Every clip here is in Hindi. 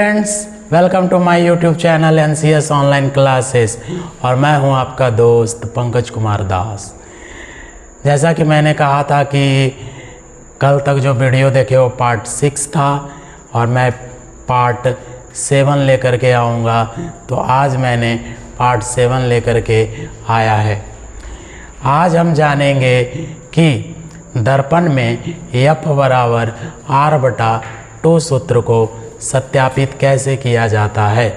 Friends, welcome to my YouTube channel NCS online classes और मैं हूं आपका दोस्त पंकज कुमार दास। जैसा कि मैंने कहा था कि कल तक जो वीडियो देखे वो पार्ट 6 था और मैं पार्ट 7 लेकर के आऊँगा, तो आज मैंने पार्ट 7 लेकर के आया है। आज हम जानेंगे कि दर्पण में F बराबर R/2 सूत्र को सत्यापित कैसे किया जाता है।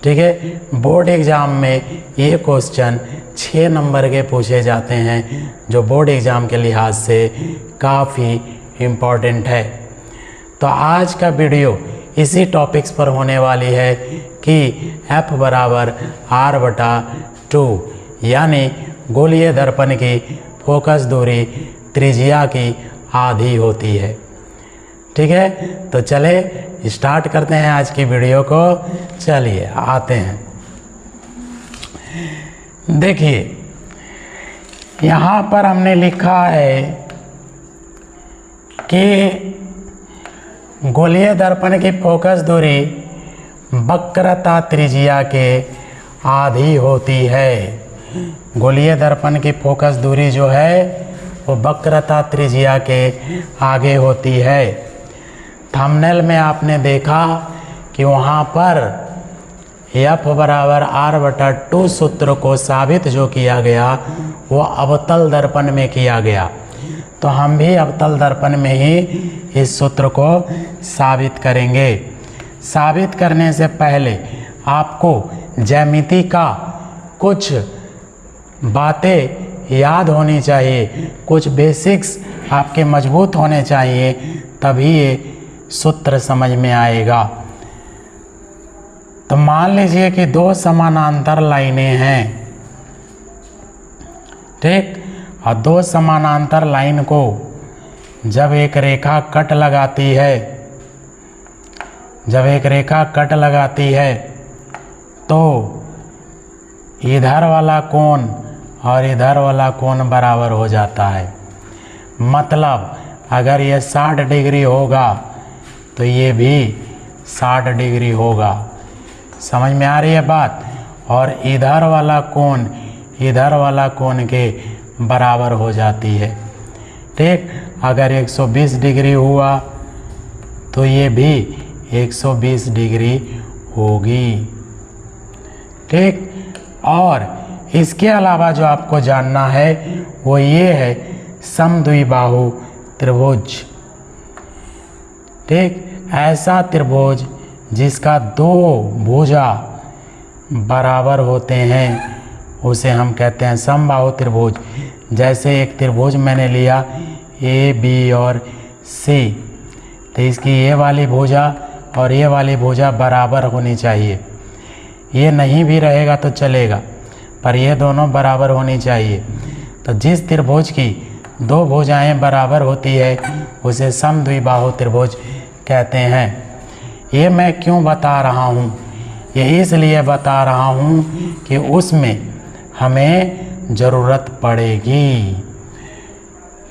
ठीक है, बोर्ड एग्ज़ाम में ये क्वेश्चन 6 नंबर के पूछे जाते हैं, जो बोर्ड एग्ज़ाम के लिहाज से काफ़ी इम्पॉर्टेंट है। तो आज का वीडियो इसी टॉपिक्स पर होने वाली है कि F बराबर R/2 यानी गोलीय दर्पण की फोकस दूरी त्रिज्या की आधी होती है। ठीक है, तो चले स्टार्ट करते हैं आज की वीडियो को। चलिए आते हैं। देखिए यहाँ पर हमने लिखा है कि गोलीय दर्पण की फोकस दूरी वक्रता त्रिज्या के आधी होती है। गोलीय दर्पण की फोकस दूरी जो है वो वक्रता त्रिज्या के आगे होती है। थंबनेल में आपने देखा कि वहाँ पर F बराबर R/2 सूत्र को साबित जो किया गया वो अवतल दर्पण में किया गया, तो हम भी अवतल दर्पण में ही इस सूत्र को साबित करेंगे। साबित करने से पहले आपको ज्यामिति का कुछ बातें याद होनी चाहिए, कुछ बेसिक्स आपके मजबूत होने चाहिए, तभी ये सूत्र समझ में आएगा। तो मान लीजिए कि 2 समानांतर लाइनें हैं, ठीक, और 2 समानांतर लाइन को जब एक रेखा कट लगाती है, तो इधर वाला कोण और इधर वाला कोण बराबर हो जाता है। मतलब अगर ये 60 डिग्री होगा तो ये भी 60 डिग्री होगा। समझ में आ रही है बात? और इधर वाला कोण के बराबर हो जाती है। ठीक, अगर 120 डिग्री हुआ तो ये भी 120 डिग्री होगी। ठीक, और इसके अलावा जो आपको जानना है वो ये है समद्विबाहु त्रिभुज। ठीक, ऐसा त्रिभुज जिसका 2 भुजा बराबर होते हैं उसे हम कहते हैं समबाहु त्रिभुज। जैसे एक त्रिभुज मैंने लिया AB और C, तो इसकी ये वाली भुजा और ये वाली भुजा बराबर होनी चाहिए। ये नहीं भी रहेगा तो चलेगा, पर ये दोनों बराबर होनी चाहिए। तो जिस त्रिभुज की 2 भुजाएं बराबर होती है उसे समद्विबाहु त्रिभुज कहते हैं। ये मैं क्यों बता रहा हूँ? ये इसलिए बता रहा हूँ कि उसमें हमें ज़रूरत पड़ेगी।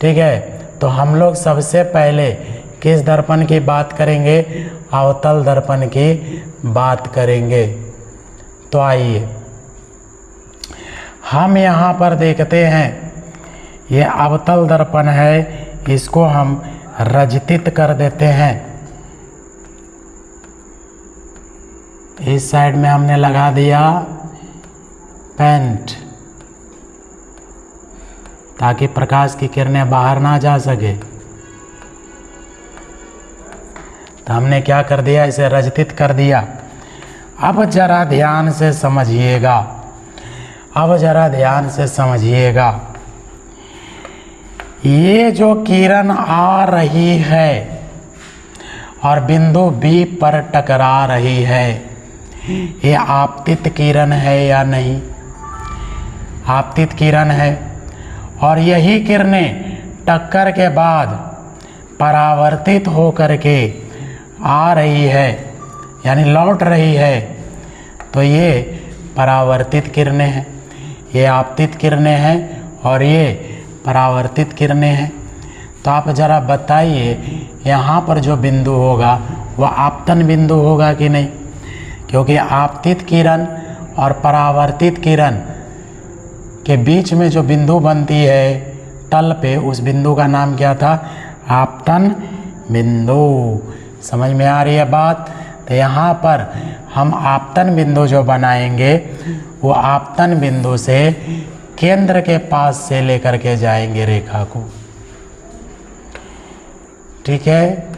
ठीक है, तो हम लोग सबसे पहले किस दर्पण की बात करेंगे? अवतल दर्पण की बात करेंगे। तो आइए हम यहाँ पर देखते हैं, ये अवतल दर्पण है, इसको हम रजतित कर देते हैं। इस साइड में हमने लगा दिया पेंट, ताकि प्रकाश की किरणें बाहर ना जा सके। तो हमने क्या कर दिया, इसे रजतित कर दिया। अब जरा ध्यान से समझिएगा, ये जो किरण आ रही है और बिंदु B पर टकरा रही है, ये आपतित किरण है या नहीं? आपतित किरण है, और यही किरणें टक्कर के बाद परावर्तित होकर के आ रही है, यानी लौट रही है। तो ये परावर्तित किरणें हैं, ये आपतित किरणें हैं और ये परावर्तित किरणें हैं। तो आप ज़रा बताइए यहाँ पर जो बिंदु होगा वह आपतन बिंदु होगा कि नहीं, क्योंकि आपतित किरण और परावर्तित किरण के बीच में जो बिंदु बनती है तल पे, उस बिंदु का नाम क्या था? आपतन बिंदु। समझ में आ रही है बात? तो यहाँ पर हम आपतन बिंदु जो बनाएंगे वो आपतन बिंदु से केंद्र के पास से लेकर के जाएंगे रेखा को। ठीक है।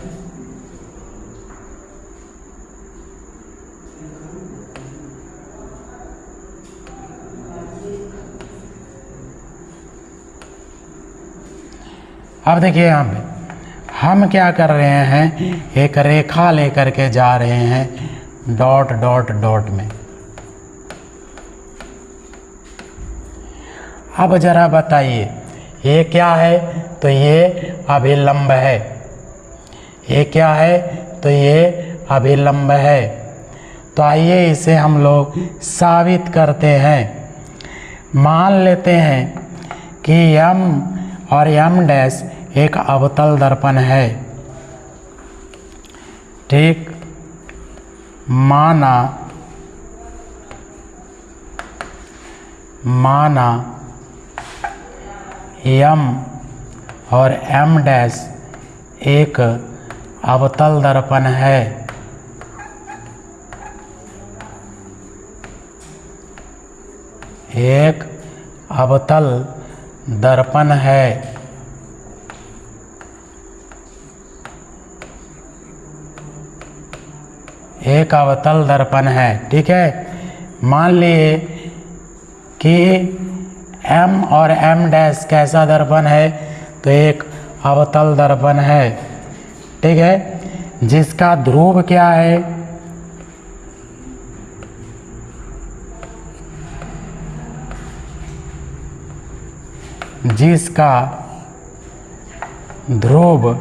अब देखिए यहाँ पे हम क्या कर रहे हैं, एक रेखा लेकर के जा रहे हैं डॉट डॉट डॉट में। अब जरा बताइए ये क्या है? तो ये अभिलंब है। ये क्या है? तो ये अभिलंब है। तो आइए इसे हम लोग साबित करते हैं। मान लेते हैं कि M और M डैश एक अवतल दर्पण है। ठीक, माना M और M डैश एक अवतल दर्पण है। एक अवतल दर्पण है। एक अवतल दर्पण है। ठीक है। मान लिए कि M और M डैश कैसा दर्पण है? तो एक अवतल दर्पण है। ठीक है। जिसका ध्रुव क्या है? जिसका ध्रुव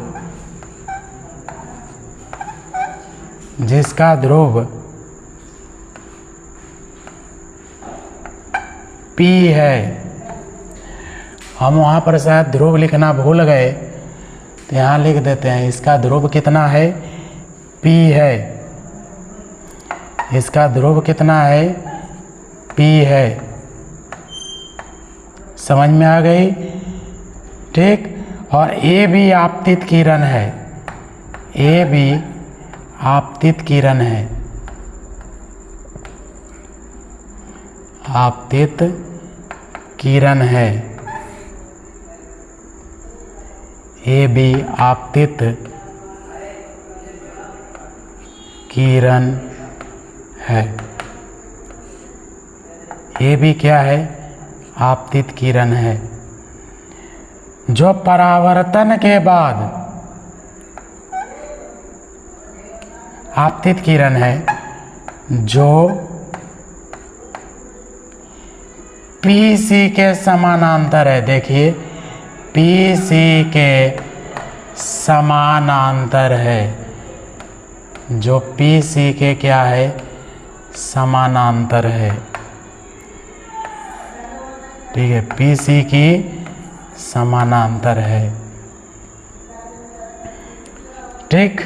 P है। हम वहाँ पर शायद ध्रुव लिखना भूल गए, तो यहाँ लिख देते हैं। इसका ध्रुव कितना है? P है। इसका ध्रुव कितना है? P है। समझ में आ गई? ठीक। और A भी आपतित किरण है। A भी आपतित किरण है। आपतित किरण है। A भी आपतित किरण है। A भी क्या है? आपतित किरण है। जो परावर्तन के बाद आपतित किरण है, जो PC के समानांतर है। देखिए PC के समानांतर है। जो PC के क्या है? समानांतर है। ठीक है। PC की समानांतर है। ठीक।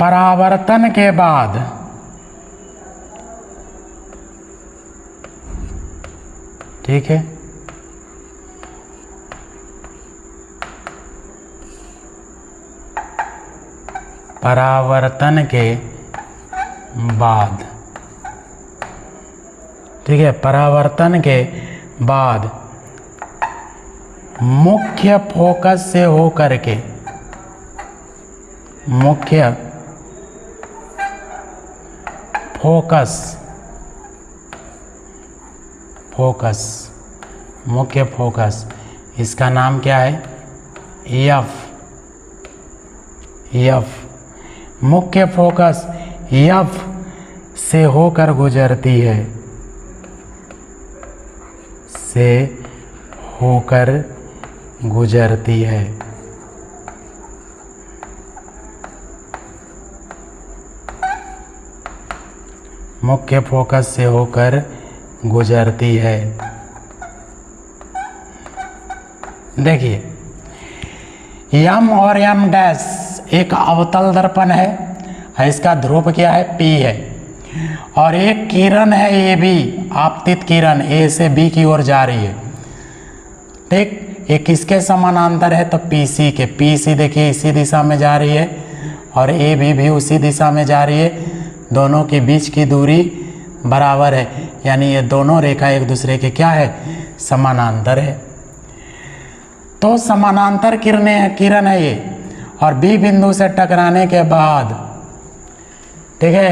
परावर्तन के बाद ठीक है, परावर्तन के बाद, ठीक है, परावर्तन के बाद मुख्य फोकस से होकर के, मुख्य फोकस, मुख्य फोकस, इसका नाम क्या है? एफ। मुख्य फोकस एफ से होकर गुजरती है, से होकर गुजरती है। मुख्य फोकस से होकर गुजरती है। देखिए यम और यम डैश एक अवतल दर्पण है, इसका ध्रुव क्या है, P है। और एक किरण है ए बी, आपतित किरण ए से बी की ओर जा रही है, ठीक। ये किसके समानांतर है, तो PC के। PC देखिए इसी दिशा में जा रही है और ए बी भी उसी दिशा में जा रही है, दोनों के बीच की दूरी बराबर है, यानी ये दोनों रेखा एक दूसरे के क्या है, समानांतर है। तो समानांतर किरण है ये, और बी बिंदु से टकराने के बाद, ठीक है,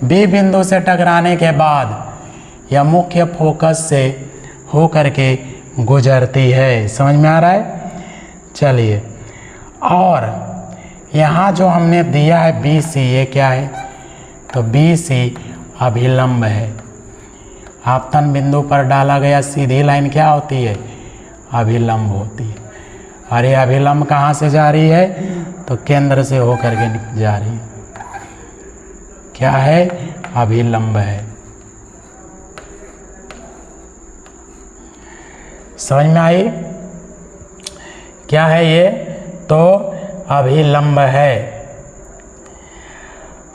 बी बिंदु से टकराने के बाद यह मुख्य फोकस से हो करके गुजरती है। समझ में आ रहा है? चलिए, और यहाँ जो हमने दिया है BC, ये क्या है, तो BC अभिलंब है। आपतन बिंदु पर डाला गया सीधी लाइन क्या होती है, अभिलंब होती है। और ये अभिलंब कहाँ से जा रही है, तो केंद्र से होकर के जा रही है, क्या है, अभिलंब है। समझ में आई? क्या है ये, तो अभिलंब है।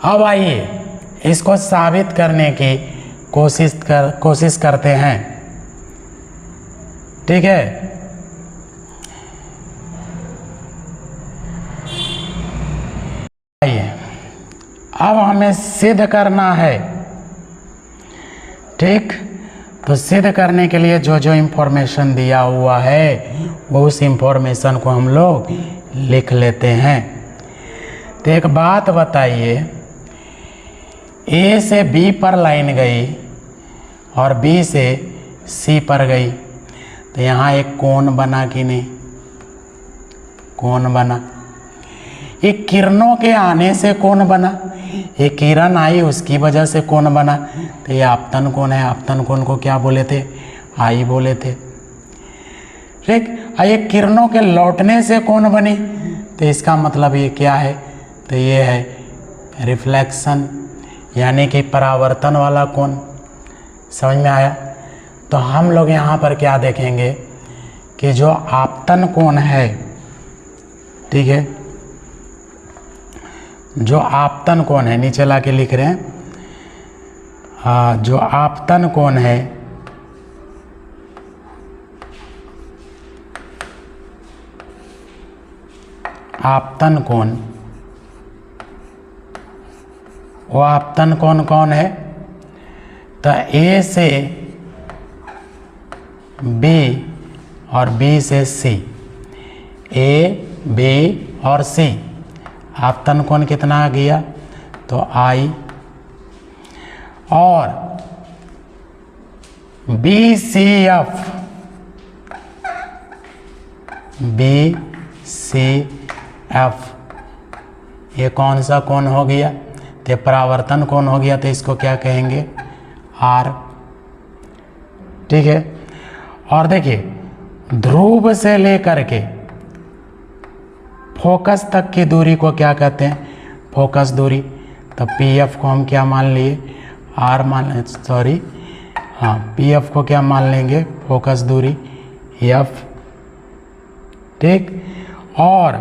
अब आइए इसको साबित करने की कोशिश करते हैं, ठीक है। आइए अब हमें सिद्ध करना है, ठीक। तो सिद्ध करने के लिए जो जो इन्फॉर्मेशन दिया हुआ है वो उस इन्फॉर्मेशन को हम लोग लिख लेते हैं। तो एक बात बताइए, ए से बी पर लाइन गई और बी से सी पर गई, तो यहाँ एक कोण बना कि नहीं, कोण बना। ये किरणों के आने से कोण बना, ये किरण आई उसकी वजह से कोण बना, तो ये आपतन कोण है। आपतन कोण को क्या बोले थे, आई बोले थे, ठीक। ये किरणों के लौटने से कोण बनी, तो इसका मतलब ये क्या है, तो ये है रिफ्लेक्शन, यानी कि परावर्तन वाला कोण। समझ में आया? तो हम लोग यहाँ पर क्या देखेंगे कि जो आपतन कोण है, ठीक है, जो आपतन कोण है, नीचे ला के लिख रहे हैं, जो आपतन कोण है, आपतन कोण, वो आपतन कोण कौन है, तो ए से बी और बी से सी, ए बी और सी, आपतन कोण कितना आ गया, तो आई। और B C F, B C F, ये कौन सा कोण हो गया, तो परावर्तन कोण हो गया, तो इसको क्या कहेंगे, आर, ठीक है। और देखिए ध्रुव से लेकर के फोकस तक की दूरी को क्या कहते हैं, फोकस दूरी। तो पी एफ को हम क्या मान लिए, आर मान, सॉरी हाँ, पी एफ को क्या मान लेंगे, फोकस दूरी एफ, ठीक। और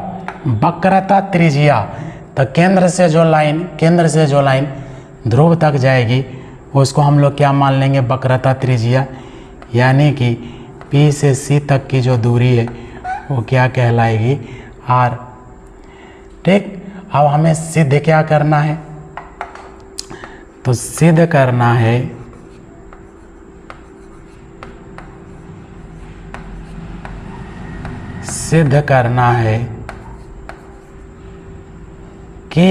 वक्रता त्रिज्या, तो केंद्र से जो लाइन ध्रुव तक जाएगी उसको हम लोग क्या मान लेंगे, वक्रता त्रिज्या, यानी कि P से C तक की जो दूरी है वो क्या कहलाएगी, R, ठीक। अब हमें सिद्ध क्या करना है, तो सिद्ध करना है कि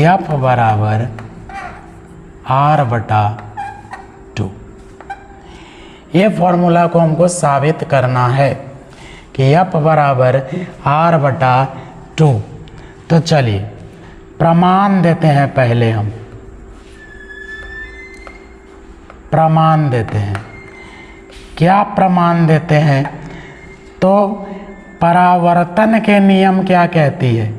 F बराबर R/2। ये फॉर्मूला को हमको साबित करना है कि F बराबर R/2। तो चलिए प्रमाण देते हैं, पहले हम प्रमाण देते हैं। क्या प्रमाण देते हैं, तो परावर्तन के नियम क्या कहती है,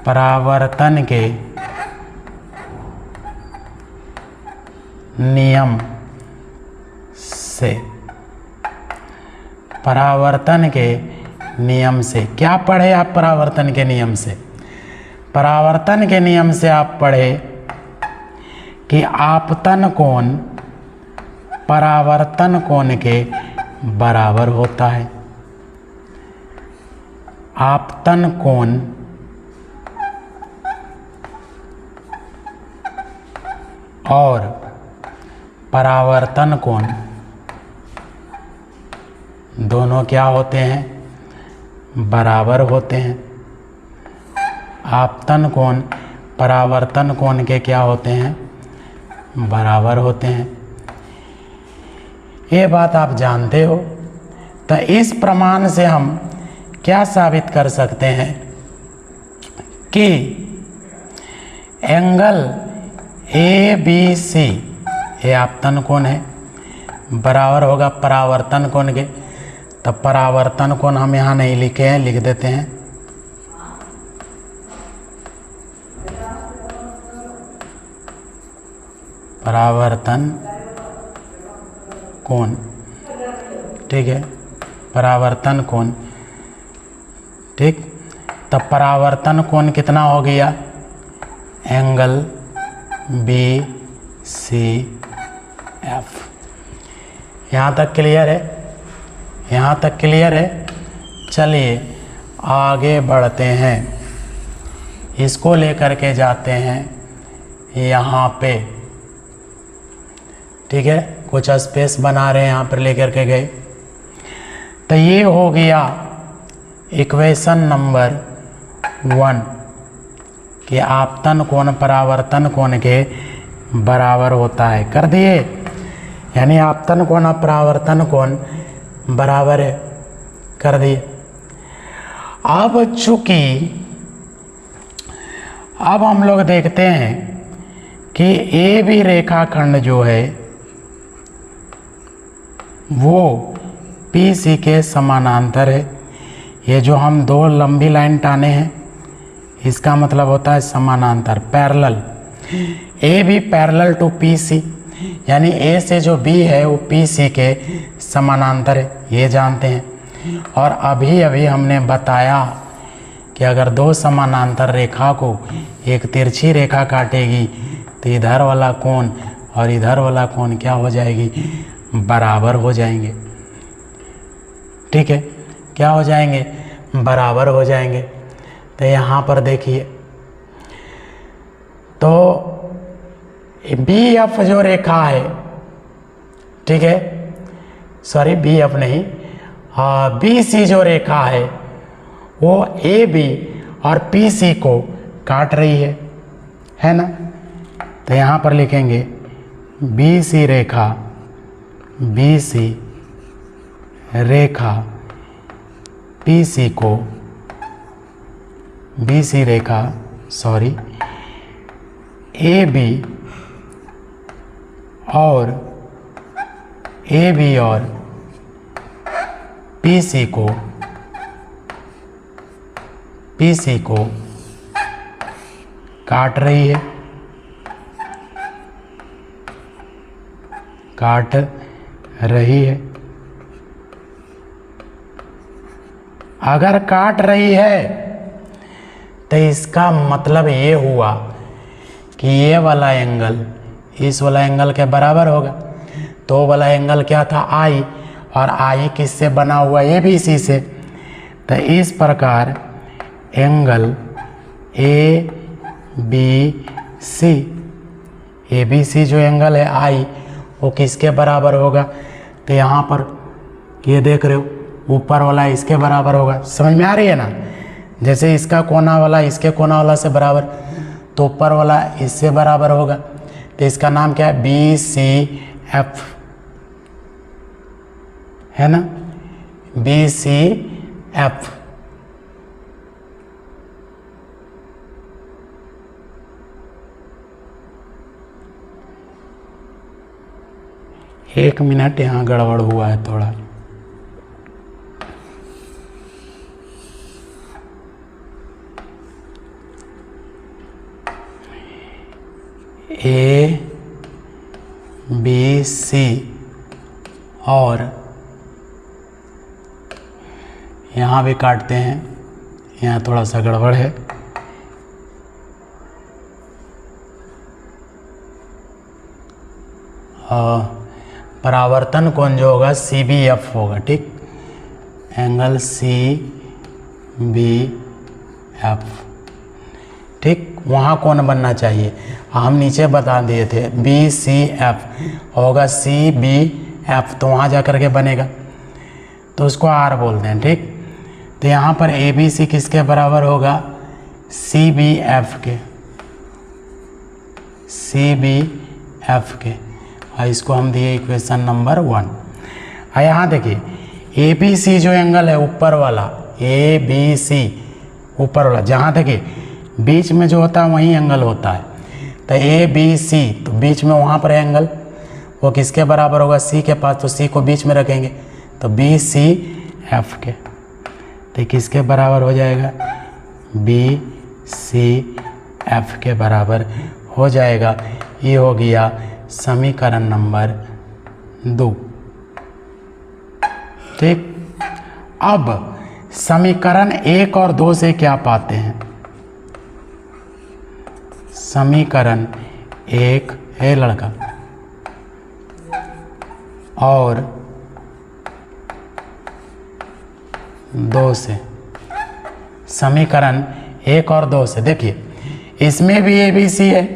परावर्तन के नियम से, परावर्तन के नियम से। क्या पढ़े आप परावर्तन के नियम से? परावर्तन के नियम से आप पढ़े कि आपतन कोण परावर्तन कोण के बराबर होता है। आपतन कोण और परावर्तन कोण दोनों क्या होते हैं? बराबर होते हैं। आपतन कोण परावर्तन कोण के क्या होते हैं? बराबर होते हैं। ये बात आप जानते हो। तो इस प्रमाण से हम क्या साबित कर सकते हैं कि एंगल ABC ये आपतन कोण है, बराबर होगा परावर्तन कोण के। तब परावर्तन कोण हम यहाँ नहीं लिखे हैं, लिख देते हैं। परावर्तन कोण, ठीक है, परावर्तन कोण, ठीक। तब परावर्तन कोण कितना हो गया? Angle BCF। यहाँ तक क्लियर है? यहाँ तक क्लियर है? चलिए आगे बढ़ते हैं। इसको लेकर के जाते हैं यहाँ पे, ठीक है। कुछ स्पेस बना रहे हैं, यहाँ पर लेकर के गए। तो ये हो गया इक्वेशन नंबर 1 कि आपतन कोण परावर्तन कोण के बराबर होता है। कर दिए? यानी आपतन कोण और परावर्तन कोण बराबर है, कर दिए। अब चूंकि अब हम लोग देखते हैं कि AB रेखाखंड जो है वो PC के समानांतर है। ये जो हम दो लंबी लाइन टाने हैं इसका मतलब होता है समानांतर, parallel. AB parallel to PC, यानी A से जो B है वो PC के समानांतर है, ये जानते हैं। और अभी अभी हमने बताया कि अगर दो समानांतर रेखा को एक तिरछी रेखा काटेगी तो इधर वाला कोण और इधर वाला कोण क्या हो जाएगी? बराबर हो जाएंगे, ठीक है। क्या हो जाएंगे? बराबर हो जाएंगे। तो यहाँ पर देखिए, तो BF जो रेखा है, ठीक है, सॉरी BF नहीं, BC जो रेखा है वो AB और PC को काट रही है ना। तो यहाँ पर लिखेंगे BC रेखा, BC रेखा PC को, BC रेखा सॉरी AB और PC को काट रही है, काट रही है। अगर काट रही है तो इसका मतलब ये हुआ कि ये वाला एंगल इस वाला एंगल के बराबर होगा। तो वाला एंगल क्या था? I, और I किससे बना हुआ? ABC से। तो इस प्रकार एंगल ABC जो एंगल है I वो किसके बराबर होगा? तो यहाँ पर ये देख रहे हो, ऊपर वाला इसके बराबर होगा। समझ में आ रही है ना? जैसे इसका कोना वाला इसके कोना वाला से बराबर, तो ऊपर वाला इससे बराबर होगा। तो इसका नाम क्या है? BCF, है ना, BCF। एक मिनट, यहाँ गड़बड़ हुआ है थोड़ा। ABC और यहाँ भी काटते हैं, यहाँ थोड़ा सा गड़बड़ है। परावर्तन कोण जो होगा CBF होगा, ठीक, एंगल CBF, ठीक, वहाँ कोण बनना चाहिए। हम नीचे बता दिए थे BCF होगा CBF, तो वहाँ जा कर के बनेगा, तो उसको R बोलते हैं, ठीक। तो यहाँ पर ABC किसके बराबर होगा? CBF के, CBF के, और इसको हम दिए इक्वेशन नंबर 1। और यहाँ देखिए ABC जो एंगल है ऊपर वाला, ABC ऊपर वाला, जहाँ देखिए बीच में जो होता है वहीं एंगल होता है, तो ABC, तो बीच में वहाँ पर एंगल, वो किसके बराबर होगा? C के पास, तो C को बीच में रखेंगे, तो BCF के, तो किसके बराबर हो जाएगा? BCF के बराबर हो जाएगा। ये हो गया समीकरण नंबर 2, ठीक। अब समीकरण 1 और 2 से क्या पाते हैं? समीकरण 1 है लड़का, और 2 से, समीकरण 1 और 2 से देखिए, इसमें भी ABC है,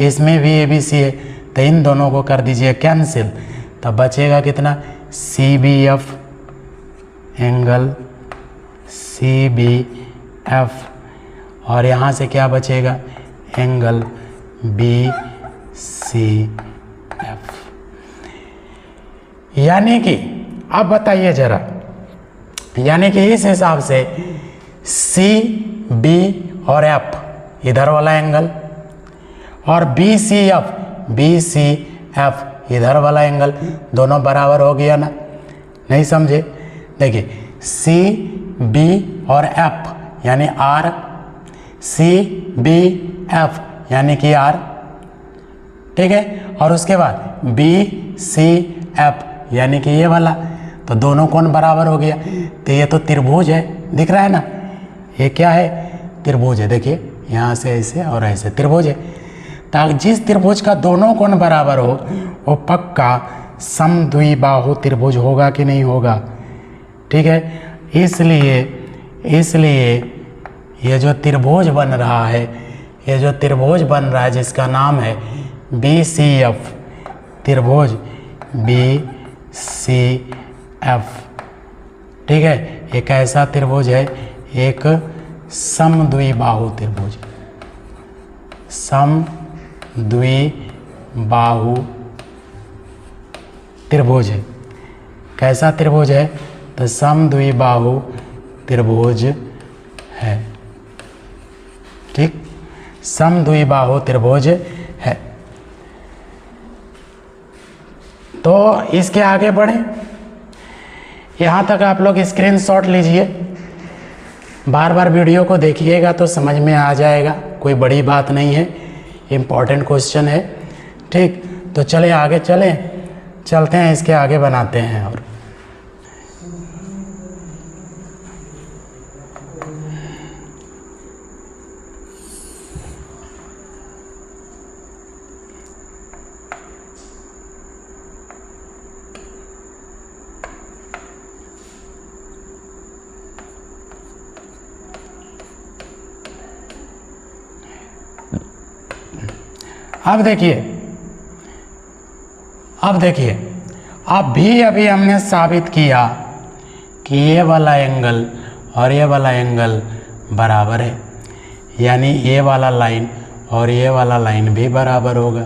इसमें भी ABC है, तो इन दोनों को कर दीजिए कैंसिल, तब बचेगा कितना? CBF, एंगल CBF, और यहाँ से क्या बचेगा? Angle BCF। यानी कि अब बताइए जरा, यानी कि इस हिसाब से CB और F इधर वाला एंगल, और BCF इधर वाला एंगल, दोनों बराबर हो गया ना? नहीं समझे? देखिए CB और F यानी R, CBF यानी कि R, ठीक है, और उसके बाद BCF यानी कि ये वाला, तो दोनों कोण बराबर हो गया। तो ये तो त्रिभुज है, दिख रहा है ना? ये क्या है? त्रिभुज है। देखिए यहाँ से ऐसे और ऐसे त्रिभुज है, ताकि जिस त्रिभुज का दोनों कोण बराबर हो वो पक्का समद्विबाहु त्रिभुज होगा कि नहीं होगा, ठीक है। इसलिए ये जो त्रिभुज बन रहा है, ये जो त्रिभुज बन रहा है जिसका नाम है BCF, त्रिभुज BCF, ठीक है, एक ऐसा त्रिभुज है, एक समद्विबाहु त्रिभुज, समद्विबाहु त्रिभुज है। कैसा त्रिभुज है? तो समद्विबाहु त्रिभुज है, ठीक, समद्विबाहु त्रिभुज है। तो इसके आगे बढ़े, यहाँ तक आप लोग स्क्रीनशॉट लीजिए, बार बार वीडियो को देखिएगा तो समझ में आ जाएगा, कोई बड़ी बात नहीं है, इम्पॉर्टेंट क्वेश्चन है, ठीक। तो चले आगे चलते हैं, इसके आगे बनाते हैं। और अब देखिए अभी हमने साबित किया कि ये वाला एंगल और ये वाला एंगल बराबर है, यानी ये वाला लाइन और ये वाला लाइन भी बराबर होगा।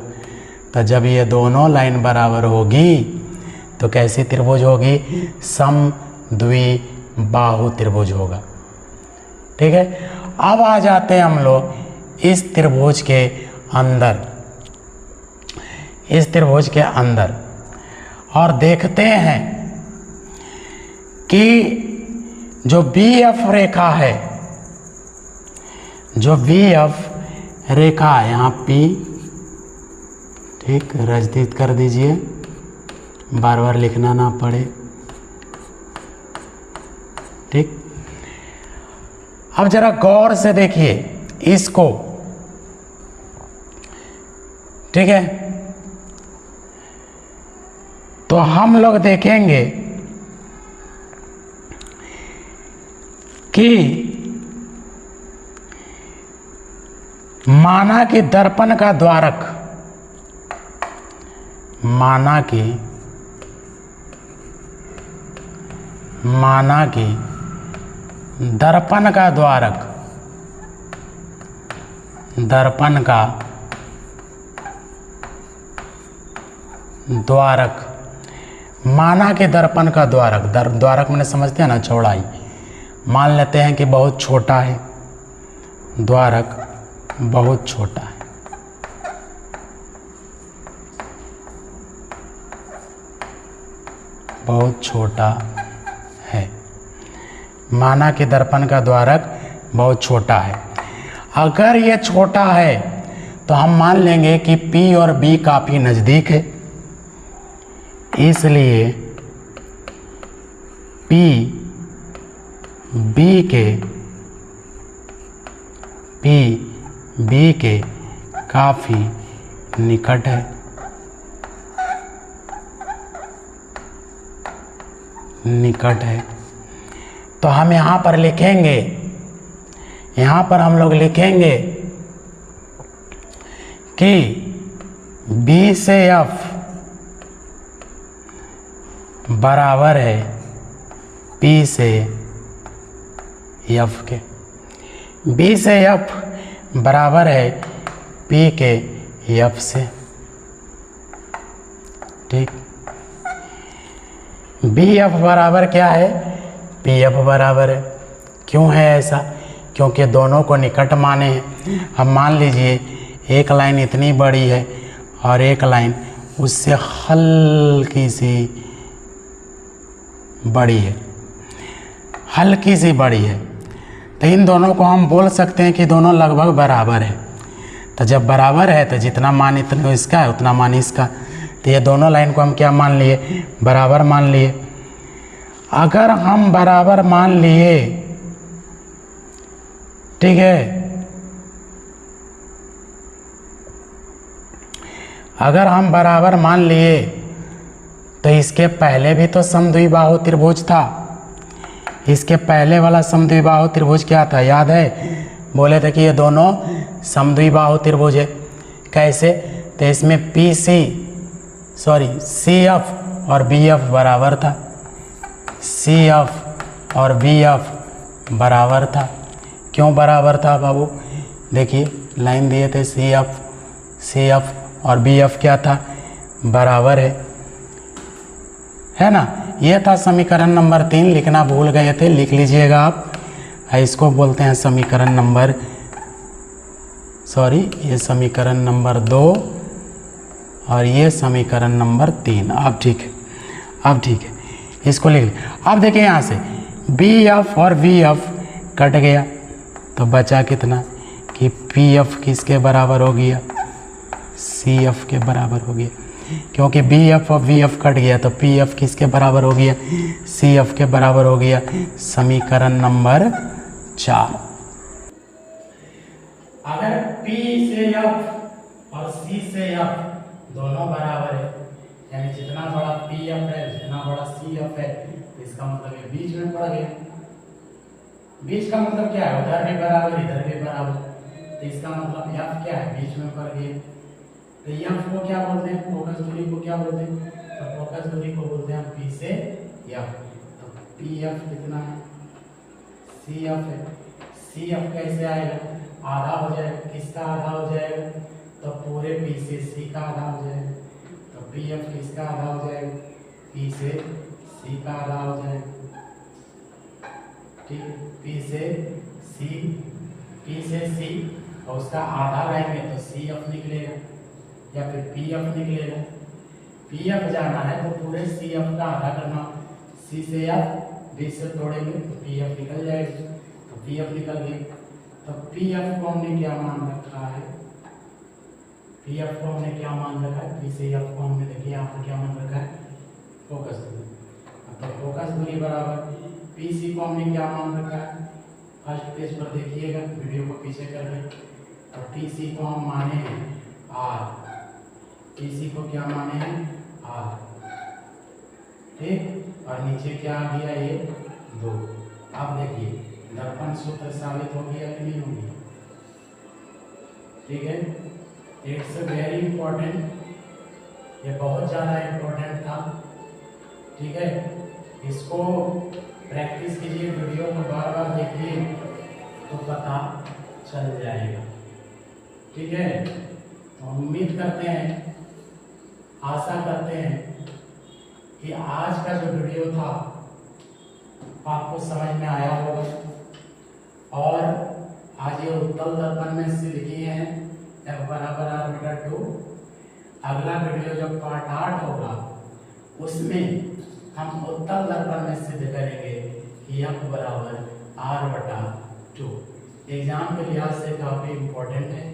तो जब ये दोनों लाइन बराबर होगी तो कैसी त्रिभुज होगी? समद्विबाहु त्रिभुज होगा, ठीक है। अब आ जाते हैं हम लोग इस त्रिभुज के अंदर, और देखते हैं कि जो BF रेखा है, जो BF रेखा यहाँ P, ठीक, रचित कर दीजिए, बार बार लिखना ना पड़े। ठीक, अब जरा गौर से देखिए इसको। ठीक है, तो हम लोग देखेंगे कि माना कि दर्पण का द्वारक, माना कि दर्पण का द्वारक, दर्पण का द्वारक, माना कि दर्पण का द्वारक, द्वारक मैंने समझते हैं ना चौड़ाई, मान लेते हैं कि बहुत छोटा है, द्वारक बहुत छोटा है, बहुत छोटा है, माना कि दर्पण का द्वारक बहुत छोटा है। अगर ये छोटा है तो हम मान लेंगे कि P और B काफ़ी नज़दीक है, इसलिए P B के काफ़ी निकट है, निकट है। तो हम यहाँ पर लिखेंगे, यहाँ पर हम लोग लिखेंगे कि B से F बराबर है P से F के, B से F बराबर है P के F से। ठीक, BF बराबर क्या है, PF बराबर है। क्यों है ऐसा, क्योंकि दोनों को निकट माने हैं। अब मान लीजिए एक लाइन इतनी बड़ी है और एक लाइन उससे हल्की सी बड़ी है, हल्की सी बड़ी है, तो इन दोनों को हम बोल सकते हैं कि दोनों लगभग बराबर है। तो जब बराबर है तो जितना मान इतना इसका है उतना मान इसका, तो ये दोनों लाइन को हम क्या मान लिए, बराबर मान लिए। अगर हम बराबर मान लिए, ठीक है, अगर हम बराबर मान लिए तो इसके पहले भी तो समद्विबाहु त्रिभुज था, इसके पहले वाला समद्विबाहु त्रिभुज क्या था याद है, बोले थे कि ये दोनों समद्विबाहु त्रिभुज है। कैसे, तो इसमें CF और BF बराबर था, CF और BF बराबर था। क्यों बराबर था बाबू, देखिए लाइन दिए थे CF और BF क्या था, बराबर है ना। ये था समीकरण नंबर 3, लिखना भूल गए थे, लिख लीजिएगा आप। इसको बोलते हैं समीकरण नंबर, ये समीकरण नंबर 2 और ये समीकरण नंबर 3। अब ठीक है, अब ठीक है, इसको लिख लिया। अब देखिए यहाँ से BF और VF कट गया तो बचा कितना कि PF किसके बराबर हो गया, CF के बराबर हो गया। क्योंकि BF और VF कट गया तो PF किसके बराबर हो गया, CF के बराबर हो गया। समीकरण नंबर 4। अगर P से F और C से F दोनों बराबर है, यानी जितना बड़ा PF है जितना बड़ा CF है, इसका मतलब ये बीच में पड़ गया। बीच का मतलब क्या है, उधर भी बराबर इधर भी बराबर, तो इसका मतलब F क्या है, बीच में पड़ गया। तो F को क्या बोलते हैं, फोकस दूरी को क्या बोलते हैं, तो फोकस दूरी को बोलते हैं P से F। तो PF कितना है, CF है। CF कैसे आएगा, आधा हो जाएगा, किसका आधा हो जाएगा, तो पूरे P से C का आधा हो जाएगा। तो PF किसका आधा हो जाएगा, P से C का आधा हो जाएगा। ठीक, P से C और उसका आधा लाएंगे तो CF निकलेगा या फिर PF निकलेगा। PF जाना है तो पूरे CF का आधा करना, C से F 20 से तोड़ेंगे तो PF निकल जाएगा। तो PF निकल गया। तो PF को हमने क्या मान रखा है, PF को हमने क्या मान रखा है, P से F को हमने देखिए यहाँ पर क्या मान रखा है, फोकस दूरी। तो फोकस दूरी बराबर पीसी को हमने क्या मान रखा है, फर्स्ट पेज पर देखिएगा वीडियो को पीछे करके। तो टीसी को हम माने हैं आर, टीसी को क्या माने हैं आर, ठीक। और नीचे क्या आ गया ये 2। अब देखिए दर्पण सूत्र साबित हो गया कि नहीं हो गया, ठीक है। इट्स वेरी इंपॉर्टेंट, ये बहुत ज़्यादा इम्पोर्टेंट था, ठीक है। इसको प्रैक्टिस कीजिए, वीडियो को बार बार देखिए तो पता चल जाएगा, ठीक है। तो उम्मीद करते हैं, आशा करते हैं कि आज का जो वीडियो था आपको समझ में आया होगा। और आज ये उत्तल दर्पण में सिद्ध किए हैं F बराबर r/2। अगला वीडियो जब पार्ट 8 होगा उसमें हम उत्तल दर्पण में सिद्ध करेंगे कि F बराबर r/2। एग्जाम के लिहाज से काफ़ी इम्पोर्टेंट है,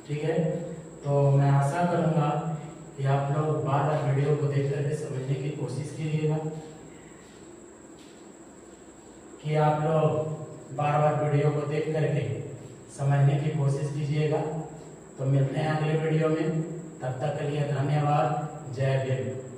ठीक है। तो मैं आशा करूँगा कि आप लोग बार बार वीडियो को देख करके समझने की कोशिश कीजिएगा, कि आप लोग बार बार वीडियो को देख करके समझने की कोशिश कीजिएगा। तो मिलते हैं अगले वीडियो में, तब तक के लिए धन्यवाद। जय भीम।